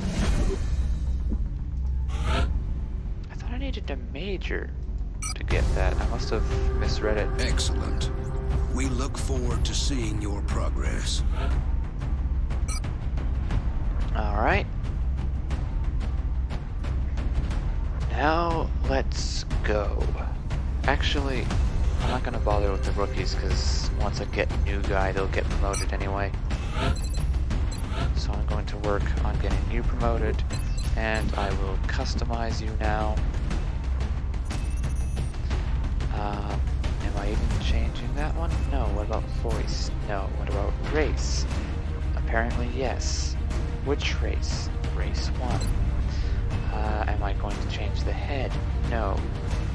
I thought I needed a major to get that. I must have misread it. Excellent. We look forward to seeing your progress. Alright. Now, let's go. Actually, I'm not gonna bother with the rookies, because once I get a new guy, they'll get promoted anyway. So I'm going to work on getting you promoted, and I will customize you now. Am I even changing that one? No. What about voice? No. What about race? Apparently yes. Which race? Race 1. Am I going to change the head? No.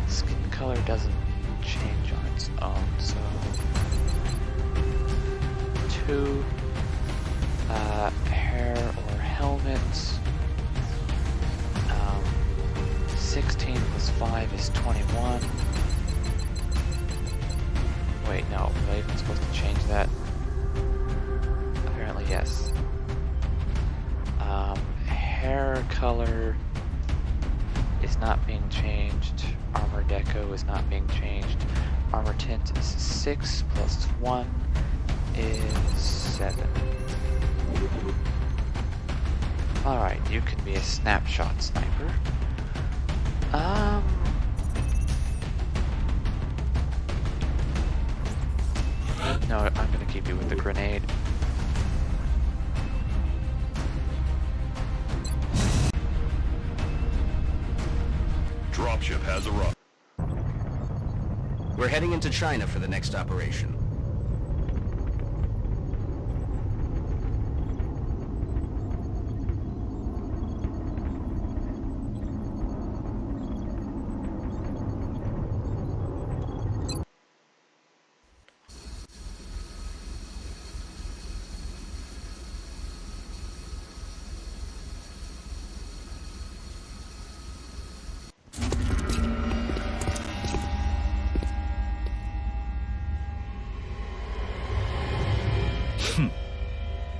Skin color doesn't change on its own, so... 2. Hair or helmet. 16 plus 5 is 21. Wait, no. Was I even supposed to change that? Apparently, yes. Hair color is not being changed. Armor deco is not being changed. Armor tint is 6 plus 1 is 7. Alright, you can be a snapshot sniper. No, I'm gonna keep you with the grenade. Dropship has arrived. We're heading into China for the next operation.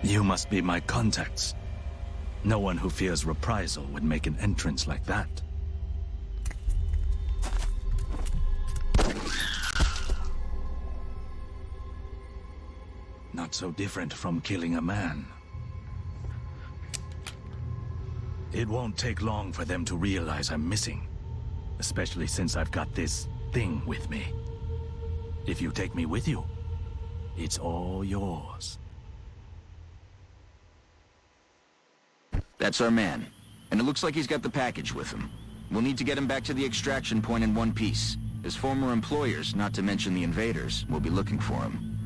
You must be my contacts. No one who fears reprisal would make an entrance like that. Not so different from killing a man. It won't take long for them to realize I'm missing. Especially since I've got this thing with me. If you take me with you, it's all yours. That's our man. And it looks like he's got the package with him. We'll need to get him back to the extraction point in one piece. His former employers, not to mention the invaders, will be looking for him.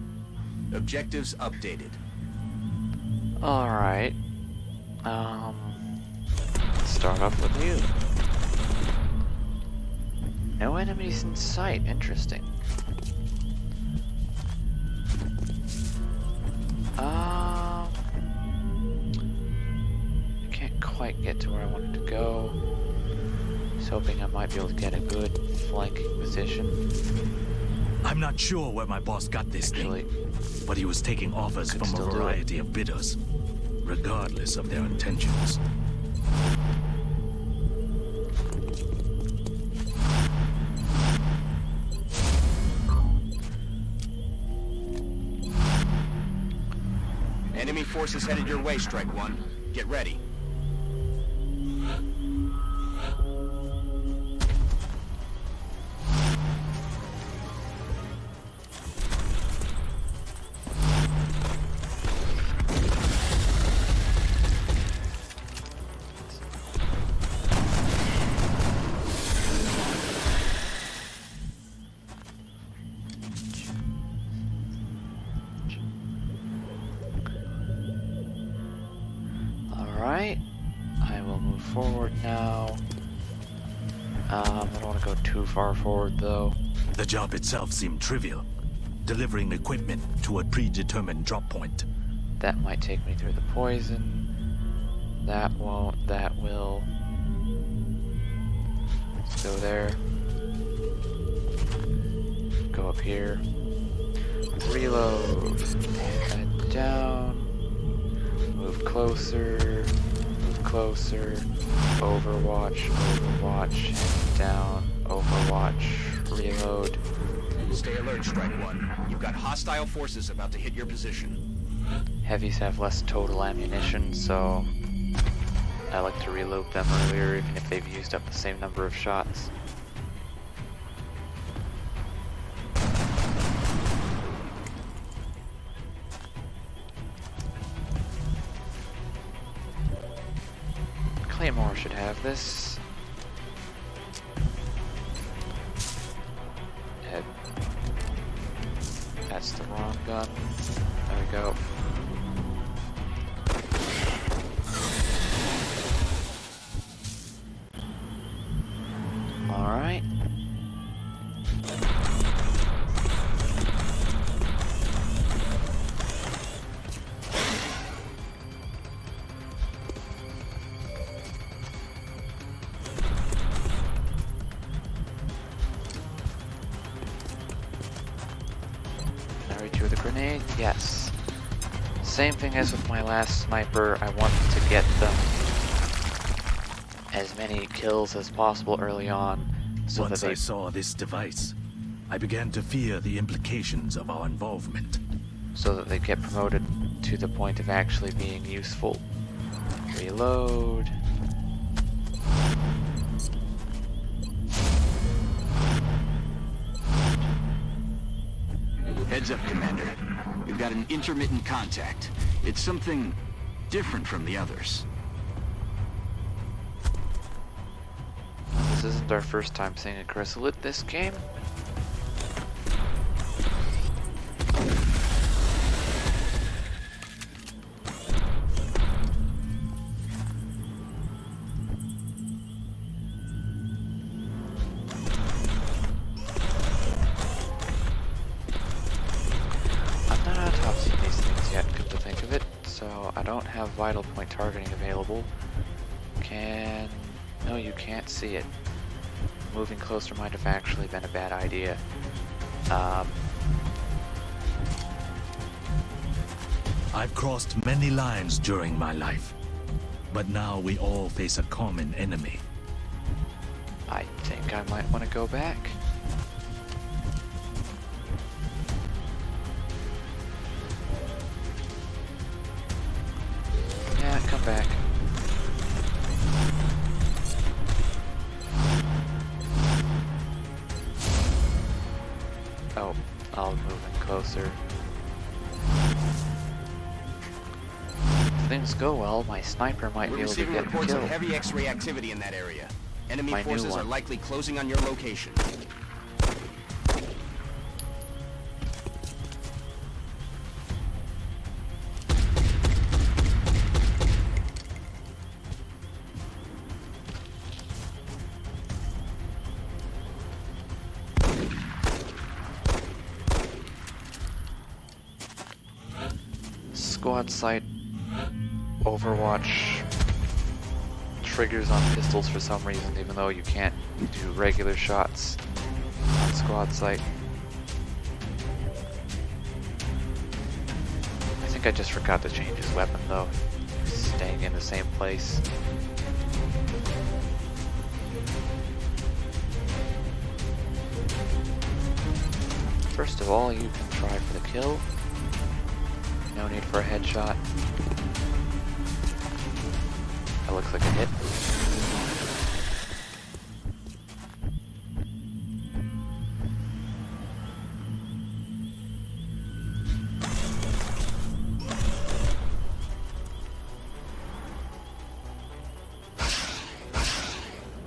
Objectives updated. Alright. Let's start off with you. No enemies in sight. Interesting. I can't quite get to where I wanted to go. I was hoping I might be able to get a good flanking position. I'm not sure where my boss got this Actually, thing, but he was taking offers could from a still do it. variety of bidders, regardless of their intentions. Enemy forces headed your way, Strike One. Get ready. forward now. I don't want to go too far forward though. The job itself seemed trivial. Delivering equipment to a predetermined drop point. That might take me through the poison. That won't, that will. Let's go there. Go up here. Reload. Head down. Move closer. Move closer. Overwatch. Overwatch. Head down. Overwatch. Reload. Stay alert, Strike One. You've got hostile forces about to hit your position. Heavies have less total ammunition, so I like to reload them earlier, even if they've used up the same number of shots. Claymore should have this. Head. That's the wrong gun. There we go. Alright. Can I reach you with a grenade? Yes. Same thing as with my last sniper, I want to get them as many kills as possible early on, so Once that they I saw this device, I began to fear the implications of our involvement. so that they get promoted to the point of actually being useful. Reload. Heads up, Commander. We've got an intermittent contact. It's something different from the others. This isn't our first time seeing a chrysalid this game. I'm not autopsying these things yet, come to think of it, so I don't have vital point targeting available. No, you can't see it. Moving closer might have actually been a bad idea. I've crossed many lines during my life, but now we all face a common enemy. I think I might want to go back. Yeah, come back. Oh, I'll move in closer. If things go well, my sniper might be able to Receiving get a reports of kill. heavy X-ray activity in that area. Enemy My new forces are one. likely closing on your location. Squad sight, Overwatch triggers on pistols for some reason, even though you can't do regular shots on squad sight. I think I just forgot to change his weapon though, staying in the same place. First of all, you can try for the kill. No need for a headshot. That looks like a hit.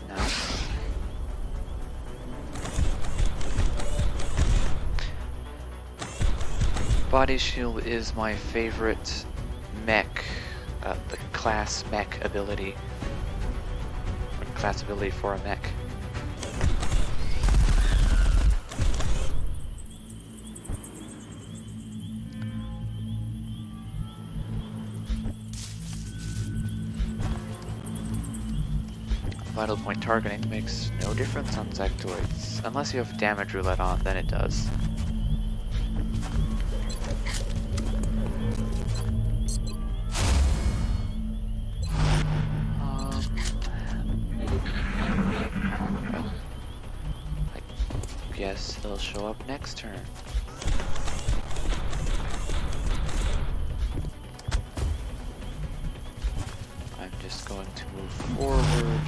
No. Body shield is my favorite mech, the class mech ability. class ability for a mech. Vital point targeting makes no difference on sectoids. Unless you have damage roulette on, then it does. I guess they'll show up next turn. I'm just going to move forward.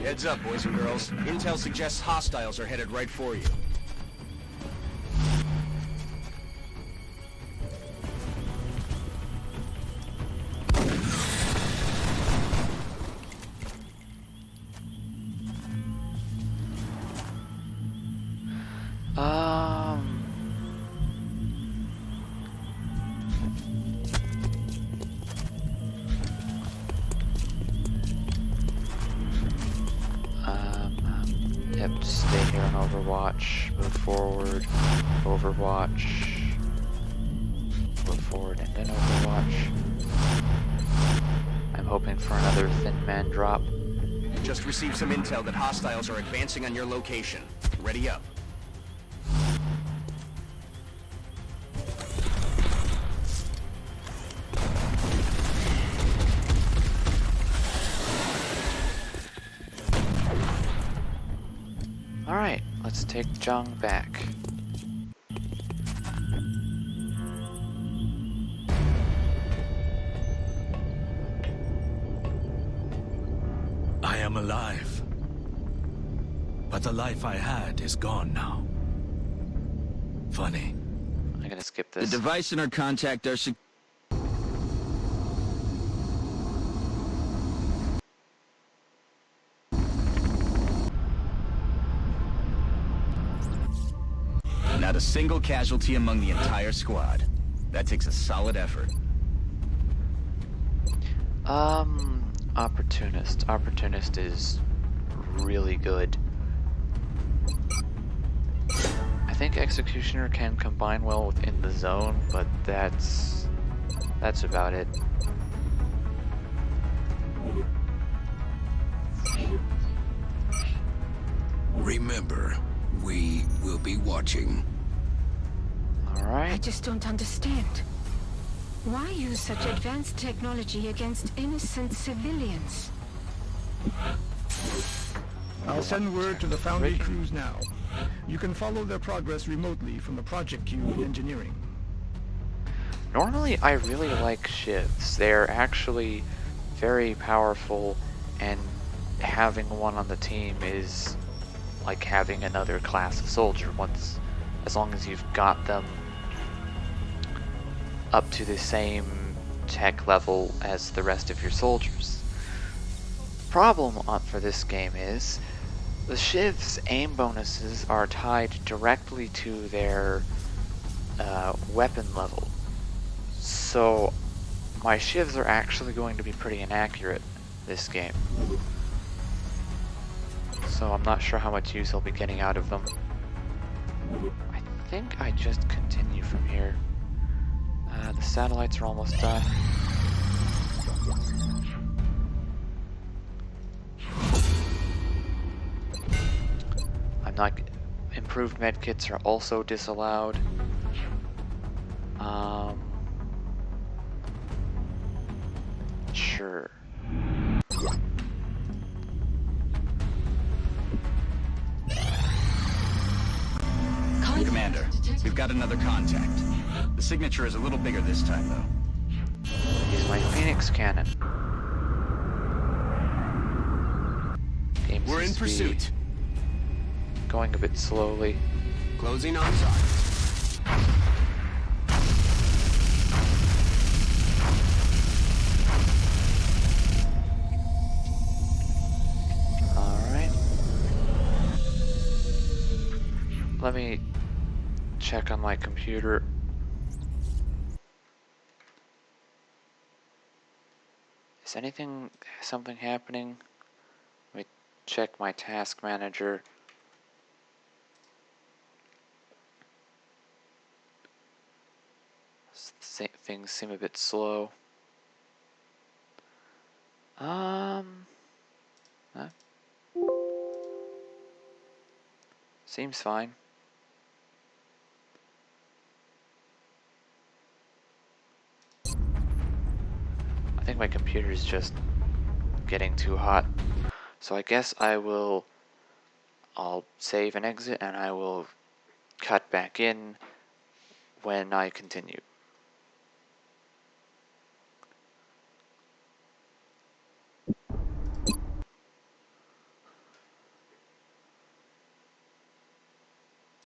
Heads up, boys and girls. Intel suggests hostiles are headed right for you. Yep, just stay here on Overwatch, move forward, Overwatch, move forward and then Overwatch. I'm hoping for another thin man drop. Just received some intel that hostiles are advancing on your location. Ready up. Alright, let's take Jung back. I am alive. But the life I had is gone now. Funny. I'm gonna skip this. The device and our contact are not a single casualty among the entire squad. That takes a solid effort. Opportunist. Opportunist is really good. I think Executioner can combine well within the zone, but that's about it. Remember, we will be watching. I Alright. just don't understand. Why use such advanced technology against innocent civilians? I'll send word to the foundry crews now. You can follow their progress remotely from the project queue in engineering. Normally, I really like SHIVs. They're actually very powerful, and having one on the team is like having another class of soldier. As long as you've got them up to the same tech level as the rest of your soldiers. Problem for this game is the SHIV's aim bonuses are tied directly to their weapon level. So my SHIVs are actually going to be pretty inaccurate this game. So I'm not sure how much use I'll be getting out of them. I think I just continue from here. The satellites are almost done. I'm not... Improved medkits are also disallowed. Sure. Commander, we've got another contact. The signature is a little bigger this time, though. Use my Phoenix cannon. Game We're in seems to be pursuit. going a bit slowly. Closing on target. Alright. let me check on my computer. Is something happening? Let me check my task manager. Things seem a bit slow. Seems fine. I think my computer is just getting too hot. So I guess I'll save and exit, and I will cut back in when I continue.